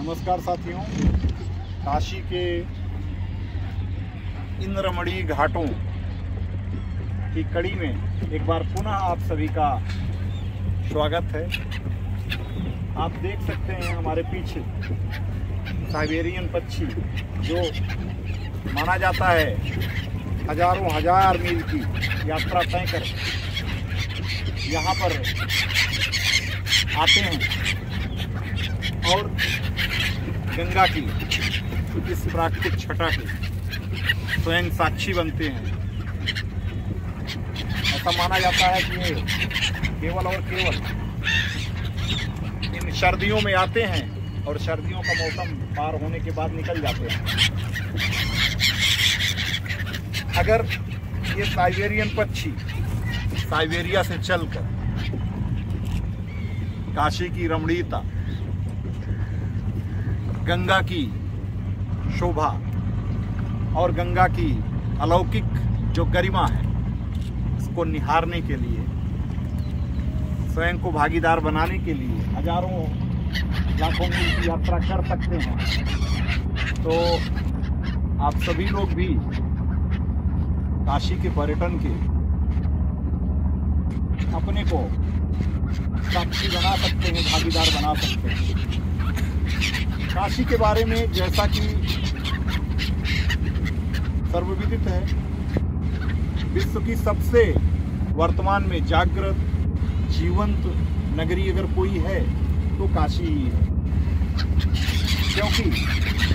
नमस्कार साथियों, काशी के इंद्रमणि घाटों की कड़ी में एक बार पुनः आप सभी का स्वागत है। आप देख सकते हैं हमारे पीछे साइबेरियन पक्षी, जो माना जाता है हजारों हजार मील की यात्रा तय कर यहाँ पर आते हैं और गंगा की इस प्राकृतिक छटा के स्वयं साक्षी बनते हैं। ऐसा माना जाता है कि ये केवल और केवल इन सर्दियों में आते हैं और सर्दियों का मौसम पार होने के बाद निकल जाते हैं। अगर ये साइबेरियन पक्षी साइबेरिया से चलकर काशी की रमणीयता, गंगा की शोभा और गंगा की अलौकिक जो गरिमा है, इसको निहारने के लिए, स्वयं को भागीदार बनाने के लिए हजारों लाखों मील की यात्रा कर सकते हैं। तो आप सभी लोग भी काशी के पर्यटन के अपने को साक्षी बना सकते हैं, भागीदार बना सकते हैं। काशी के बारे में जैसा कि सर्वविदित है, विश्व की सबसे वर्तमान में जागृत जीवंत नगरी अगर कोई है तो काशी ही है। क्योंकि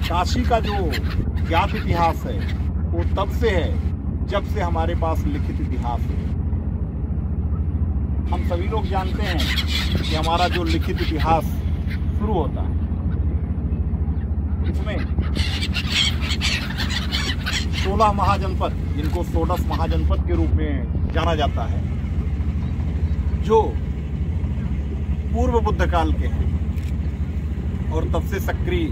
काशी का जो ज्ञात इतिहास है वो तब से है जब से हमारे पास लिखित इतिहास है। हम सभी लोग जानते हैं कि हमारा जो लिखित इतिहास शुरू होता है, इसमें 16 महाजनपद, जिनको षोडश महाजनपद के रूप में जाना जाता है, जो पूर्व बुद्ध काल के हैं और तब से सक्रिय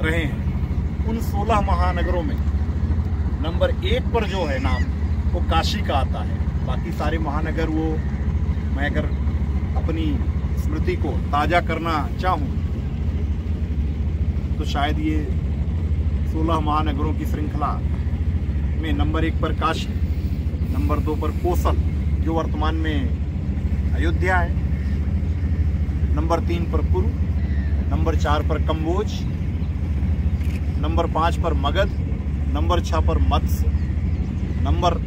रहे हैं। उन 16 महानगरों में नंबर 1 पर जो है नाम, वो काशी का आता है। बाकी सारे महानगर, वो मैं अगर अपनी स्मृति को ताज़ा करना चाहूँ तो शायद ये 16 महानगरों की श्रृंखला में नंबर 1 पर काशी, नंबर 2 पर कोसल जो वर्तमान में अयोध्या है, नंबर 3 पर कुरु, नंबर 4 पर कम्बोज, नंबर 5 पर मगध, नंबर 6 पर मत्स्य, नंबर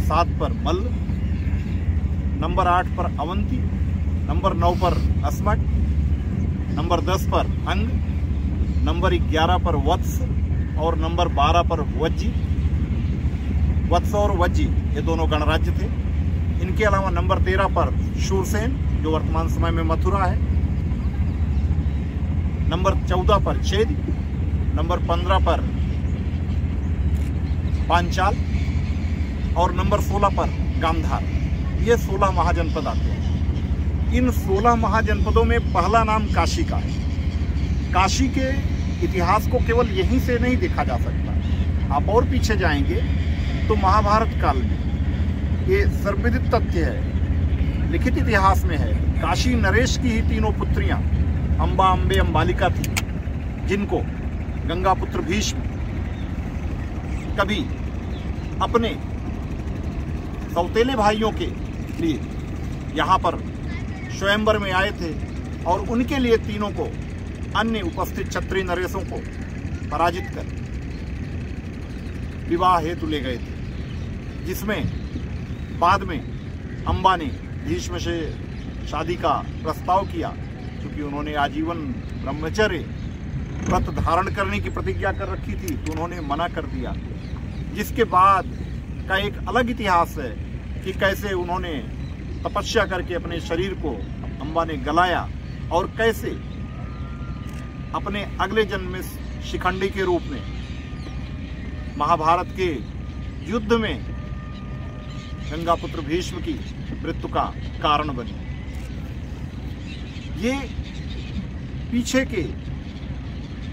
7 पर मल्ल, नंबर 8 पर अवंती, नंबर 9 पर अस्मट, नंबर 10 पर अंग, नंबर 11 पर वत्स और नंबर 12 पर वज्जी। वत्स और वज्जी ये दोनों गणराज्य थे। इनके अलावा नंबर 13 पर शूरसेन जो वर्तमान समय में मथुरा है, नंबर 14 पर चेदी, नंबर 15 पर पांचाल और नंबर 16 पर गांधार। ये 16 महाजनपद आते हैं। इन 16 महाजनपदों में पहला नाम काशी का है। काशी के इतिहास को केवल यहीं से नहीं देखा जा सकता। आप और पीछे जाएंगे तो महाभारत काल में ये सर्वविदित तथ्य है, लिखित इतिहास में है। काशी नरेश की ही 3 पुत्रियां अंबा, अंबे, अंबालिका थी, जिनको गंगा पुत्र भीष्म कभी अपने सौतेले भाइयों के लिए यहाँ पर स्वयंवर में आए थे और उनके लिए तीनों को अन्य उपस्थित क्षत्रिय नरेशों को पराजित कर विवाह हेतु ले गए थे, जिसमें बाद में अंबा ने भीष्म से शादी का प्रस्ताव किया। क्योंकि उन्होंने आजीवन ब्रह्मचर्य व्रत धारण करने की प्रतिज्ञा कर रखी थी, तो उन्होंने मना कर दिया। जिसके बाद का एक अलग इतिहास है कि कैसे उन्होंने तपस्या करके अपने शरीर को अंबा ने गलाया और कैसे अपने अगले जन्म में शिखंडी के रूप में महाभारत के युद्ध में गंगापुत्र भीष्म की मृत्यु का कारण बनी। ये पीछे के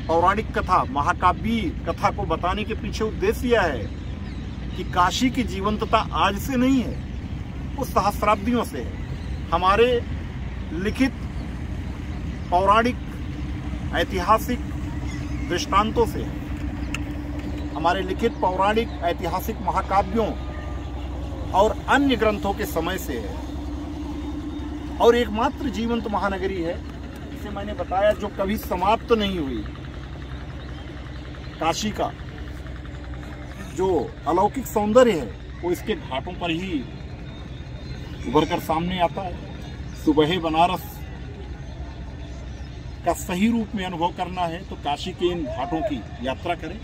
पौराणिक कथा, महाकाव्य कथा को बताने के पीछे उद्देश्य यह है कि काशी की जीवंतता आज से नहीं है, वो सहस्राब्दियों से है। हमारे लिखित पौराणिक ऐतिहासिक दृष्टांतों से है, हमारे लिखित पौराणिक ऐतिहासिक महाकाव्यों और अन्य ग्रंथों के समय से है, और एकमात्र जीवंत महानगरी है, जिसे मैंने बताया, जो कभी समाप्त तो नहीं हुई। काशी का जो अलौकिक सौंदर्य है वो इसके घाटों पर ही उभर कर सामने आता है। सुबह बनारस का सही रूप में अनुभव करना है तो काशी के इन घाटों की यात्रा करें।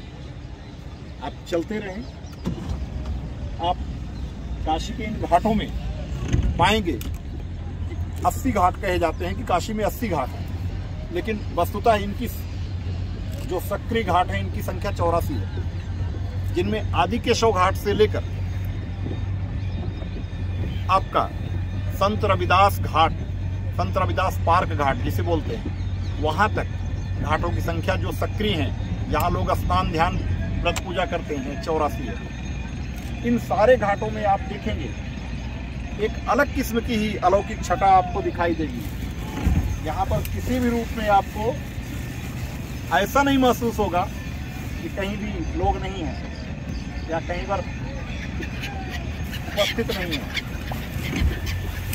आप चलते रहें, आप काशी के इन घाटों में पाएंगे 80 घाट कहे जाते हैं कि काशी में 80 घाट हैं, लेकिन वस्तुतः इनकी जो सक्रिय घाट है इनकी संख्या 84 है, जिनमें आदिकेशव घाट से लेकर आपका संत रविदास घाट, संत रविदास पार्क घाट जिसे बोलते हैं, वहां तक घाटों की संख्या जो सक्रिय हैं, जहां लोग स्नान ध्यान व्रत पूजा करते हैं, 84 है। इन सारे घाटों में आप देखेंगे एक अलग किस्म की ही अलौकिक छटा आपको दिखाई देगी। यहाँ पर किसी भी रूप में आपको ऐसा नहीं महसूस होगा कि कहीं भी लोग नहीं हैं या कहीं पर उपस्थित नहीं है।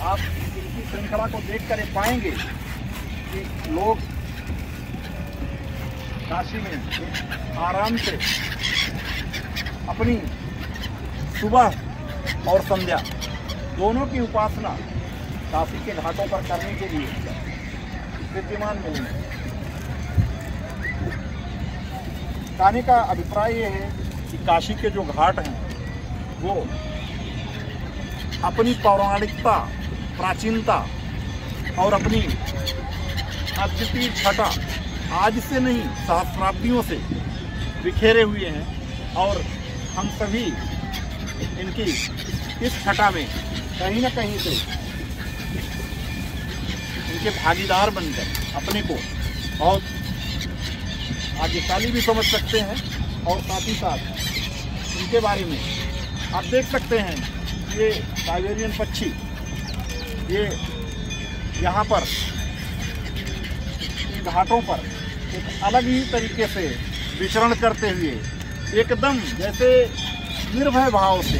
आप इनकी श्रृंखला को देखकर पाएंगे कि लोग काशी में आराम से अपनी सुबह और संध्या दोनों की उपासना काशी के घाटों पर करने के लिए विद्यमान मिलेंगे। कहने का अभिप्राय ये है कि काशी के जो घाट हैं वो अपनी पौराणिकता, प्राचीनता और अपनी अद्वितीय छटा आज से नहीं सहस्राब्दियों से बिखेरे हुए हैं, और हम सभी इनकी इस छटा में कहीं न कहीं से इनके भागीदार बनकर अपने को बहुत भाग्यशाली भी समझ सकते हैं, और साथ ही साथ इनके बारे में आप देख सकते हैं ये साइबेरियन पक्षी, ये यहाँ पर इन घाटों पर एक अलग ही तरीके से विचरण करते हुए एकदम जैसे निर्भय भाव से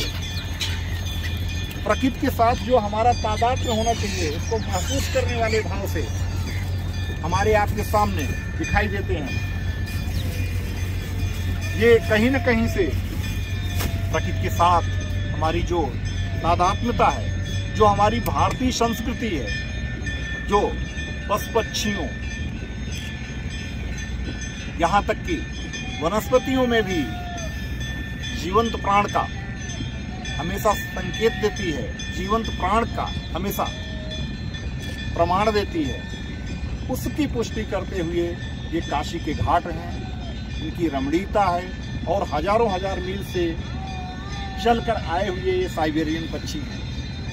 प्रकृति के साथ जो हमारा तादात्म्य होना चाहिए उसको महसूस करने वाले भाव से हमारे आपके सामने दिखाई देते हैं। ये कहीं न कहीं से प्रकृति के साथ हमारी जो तादात्म्यता है, जो हमारी भारतीय संस्कृति है, जो पशु पक्षियों यहाँ तक कि वनस्पतियों में भी जीवंत प्राण का हमेशा संकेत देती है, जीवंत प्राण का हमेशा प्रमाण देती है, उसकी पुष्टि करते हुए ये काशी के घाट हैं, इनकी रमणीयता है, और हजारों हजार मील से चलकर आए हुए ये साइबेरियन पक्षी हैं।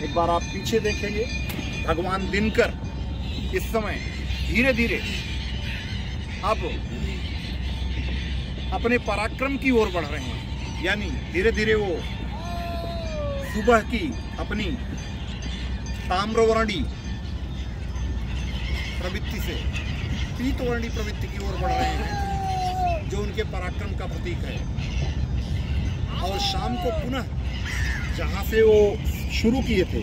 एक बार आप पीछे देखेंगे, भगवान दिनकर इस समय धीरे धीरे अब अपने पराक्रम की ओर बढ़ रहे हैं, यानी धीरे धीरे वो सुबह की अपनी ताम्रवर्णी प्रवृत्ति से पीतवर्णी प्रवृत्ति की ओर बढ़ रहे हैं, जो उनके पराक्रम का प्रतीक है। और शाम को पुनः जहाँ से वो शुरू किए थे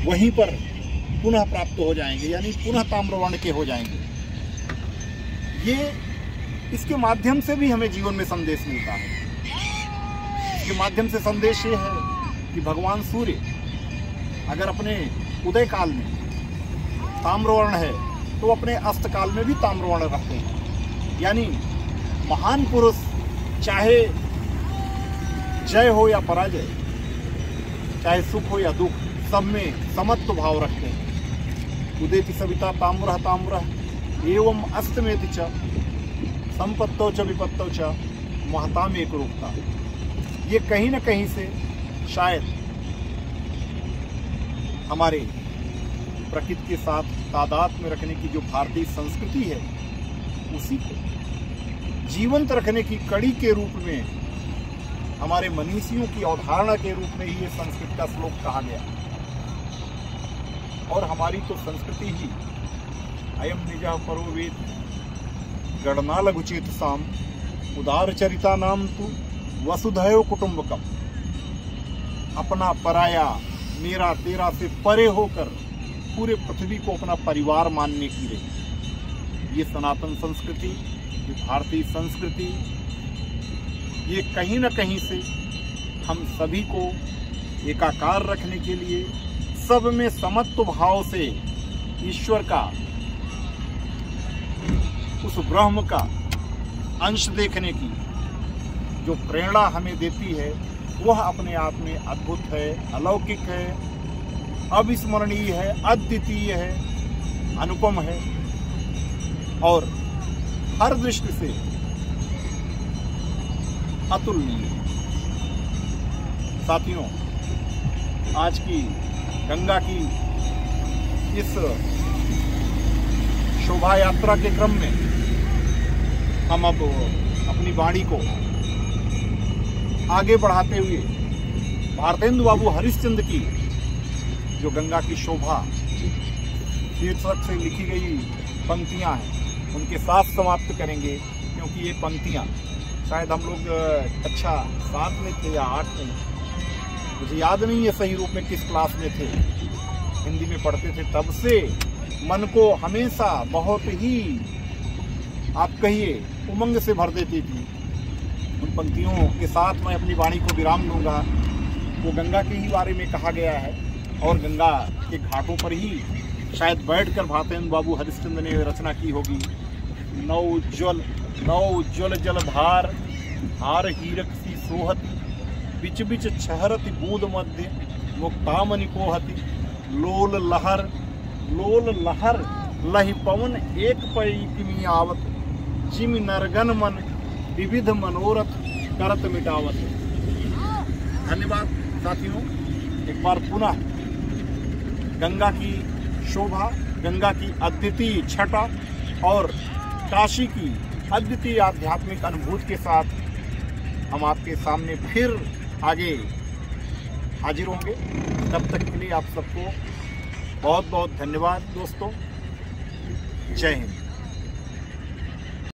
वहीं पर पुनः प्राप्त हो जाएंगे, यानी पुनः ताम्रवर्ण के हो जाएंगे। ये इसके माध्यम से भी हमें जीवन में संदेश मिलता है। इसके माध्यम से संदेश ये है कि भगवान सूर्य अगर अपने उदय काल में ताम्रवर्ण है तो अपने अस्त काल में भी ताम्रवर्ण रखते हैं, यानी महान पुरुष चाहे जय हो या पराजय, चाहे सुख हो या दुख, सब में समत्व भाव रखते हैं। उदेति सविता ताम्रः ताम्रः एवं अस्तमेति च संपत्तौ च विपत्तौ च महताम एक रूपता। ये कहीं न कहीं से शायद हमारे प्रकृति के साथ तादात्म्य रखने की जो भारतीय संस्कृति है उसी को जीवंत रखने की कड़ी के रूप में, हमारे मनीषियों की अवधारणा के रूप में ही ये संस्कृत का श्लोक कहा गया। और हमारी तो संस्कृति ही अयम निजः परो वेद गणना लघुचेत साम उदार चरिता नाम तु वसुधैव कुटुंबकम। अपना पराया मेरा तेरा से परे होकर पूरे पृथ्वी को अपना परिवार मानने की रही ये सनातन संस्कृति, ये भारतीय संस्कृति, ये कहीं न कहीं से हम सभी को एकाकार रखने के लिए, सब में समत्व भाव से ईश्वर का, उस ब्रह्म का अंश देखने की जो प्रेरणा हमें देती है वह अपने आप में अद्भुत है, अलौकिक है, अविस्मरणीय है, अद्वितीय है, अनुपम है और हर दृष्टि से अतुलनीय। साथियों, आज की गंगा की इस शोभा यात्रा के क्रम में हम अब अपनी वाणी को आगे बढ़ाते हुए भारतेंदु बाबू हरिश्चंद्र की जो गंगा की शोभा शीर्षक से लिखी गई पंक्तियां हैं उनके साथ समाप्त करेंगे, क्योंकि ये पंक्तियां शायद हम लोग कक्षा 7 में थे या 8 में, मुझे याद नहीं है सही रूप में किस क्लास में थे, हिंदी में पढ़ते थे, तब से मन को हमेशा बहुत ही, आप कहिए, उमंग से भर देती थी। उन पंक्तियों के साथ मैं अपनी वाणी को विराम दूंगा। वो गंगा के ही बारे में कहा गया है और गंगा के घाटों पर ही शायद बैठकर भारतेंदु बाबू हरिश्चंद्र ने रचना की होगी। नौ उज्ज्वल जलधार हार हीरक सी सोहति, बिच बिच छहरति बूंद मध्य मुक्तामणि कोहति, लोल लहर लहि पवन एक पई किमी आवत, जिमि नरगन मन विविध मनोरथ करत मिटावत। धन्यवाद साथियों, एक बार पुनः गंगा की शोभा, गंगा की अद्वितीय छटा और काशी की अद्वितीय आध्यात्मिक अनुभूति के साथ हम आपके सामने फिर आगे हाजिर होंगे। तब तक के लिए आप सबको बहुत बहुत धन्यवाद दोस्तों। जय हिंद।